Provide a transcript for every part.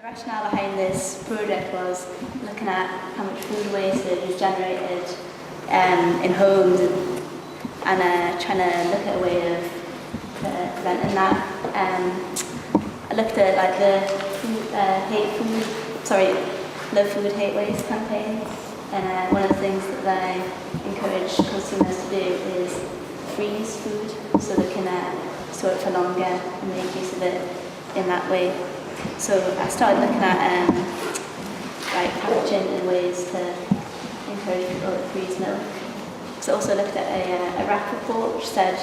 rationale behind this project was looking at how much food wastage is generated in homes and trying to look at a way of preventing that. I looked at like the Low Food Hate Waste campaign, and one of the things that they encourage consumers to do is freeze food so they can store it for longer and make use of it in that way. So I started looking at like packaging and ways to encourage people to freeze milk. So I also looked at a RAP report which said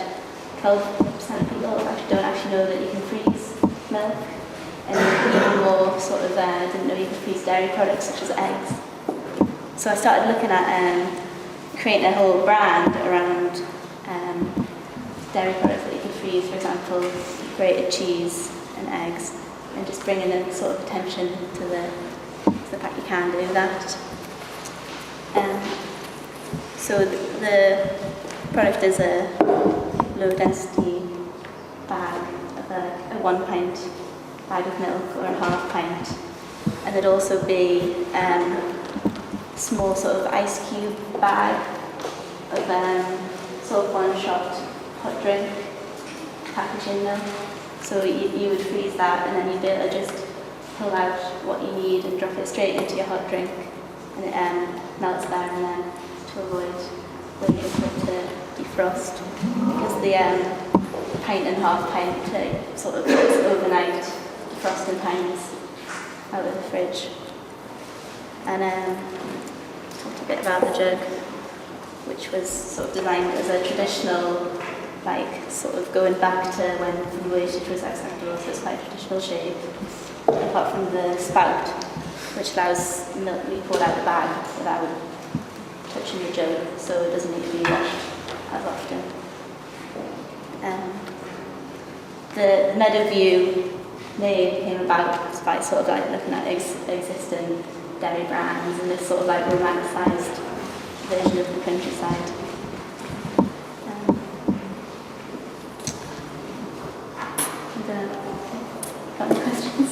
12% of people don't actually know that you can freeze milk, and even more sort of didn't know you could freeze dairy products such as eggs. So I started looking at creating a whole brand around dairy products that you can freeze, for example, grated cheese and eggs, and just bringing in sort of attention to the fact you can do that. So the product is a low density bag of a 1 pint bag of milk or a half pint, and there'd also be small sort of ice cube bag of salt one-shot hot drink packaging them. So you would freeze that, and then you'd be able to just pull out what you need and drop it straight into your hot drink, and it melts there, and then to avoid waiting for it to defrost, because the pint and half pint sort of takes overnight defrosting times out of the fridge. And talked a bit about the jug, which was sort of designed as a traditional, like sort of going back to when food wastage was acceptable, so it's quite a traditional shape, apart from the spout, which allows milk to be poured out the bag without touching the jug, so it doesn't need to be washed as often. The Meadowview name came about by sort of like looking at existing dairy brands and this sort of like romanticised version of the countryside. Got any questions?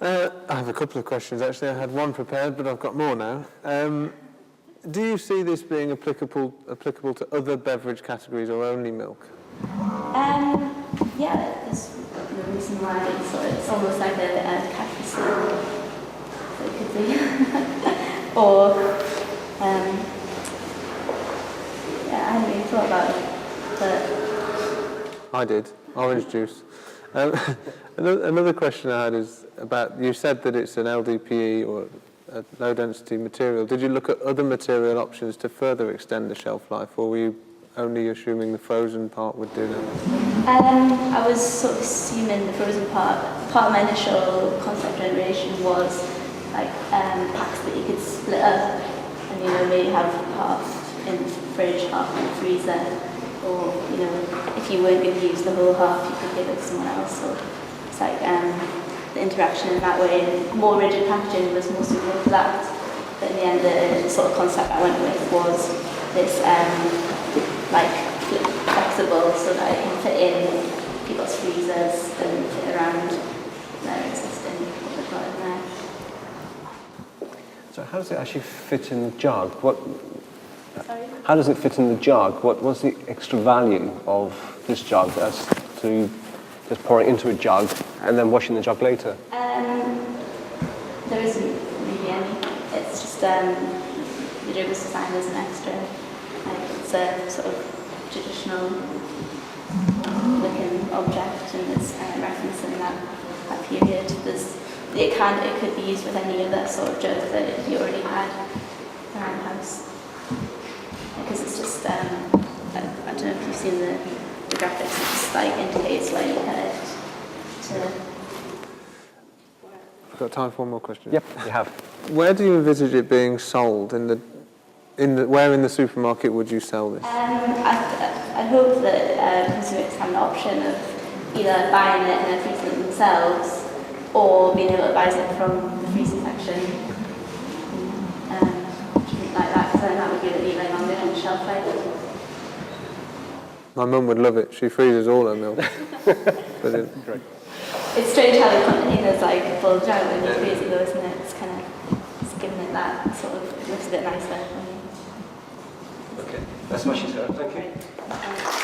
I have a couple of questions actually. I had one prepared, but I've got more now. Do you see this being applicable to other beverage categories or only milk? Yeah, there's no reason why it's almost like a category C, so it could be. Or, yeah, I hadn't really thought about it, but... I did. Orange juice. Another question I had is about, you said that it's an LDPE or a low density material. Did you look at other material options to further extend the shelf life, or were you only assuming the frozen part would do that? I was sort of assuming the frozen part. Part of my initial concept generation was like packs that you could split up and maybe have half in the fridge, half in the freezer. Or, if you weren't going to use the whole half, you could give it to someone else. So it's like the interaction in that way. More rigid packaging was more suitable for that. But in the end, the sort of concept I went with was this like flexible, so that it can fit in people's freezers and fit around their existing what they've got in there. So how does it actually fit in the jug? Sorry? How does it fit in the jug? What's the extra value of this jug as to just pouring into a jug and then washing the jug later? There isn't really any. It's just the jug was designed as an extra. It's a sort of traditional looking object, and it's referencing that period. It could be used with any other sort of jug that you already had around the house. Because it's just, I don't know if you've seen the graphics, it just like indicates where you cut it to. I've got time for one more question. Yep, you have. Where do you envisage it being sold? Where in the supermarket would you sell this? I hope that consumers have an option of either buying it and then freezing it themselves, or being able to buy it from the freezing section. Like that, because then that would give it even longer on the shelf life. My mum would love it. She freezes all her milk. Brilliant. Great. It's strange how the containers like bulge out when you freeze it though, isn't it? It's kind of, it's giving it that sort of, it looks a bit nicer. Okay, that's what she said. Thank you. Right.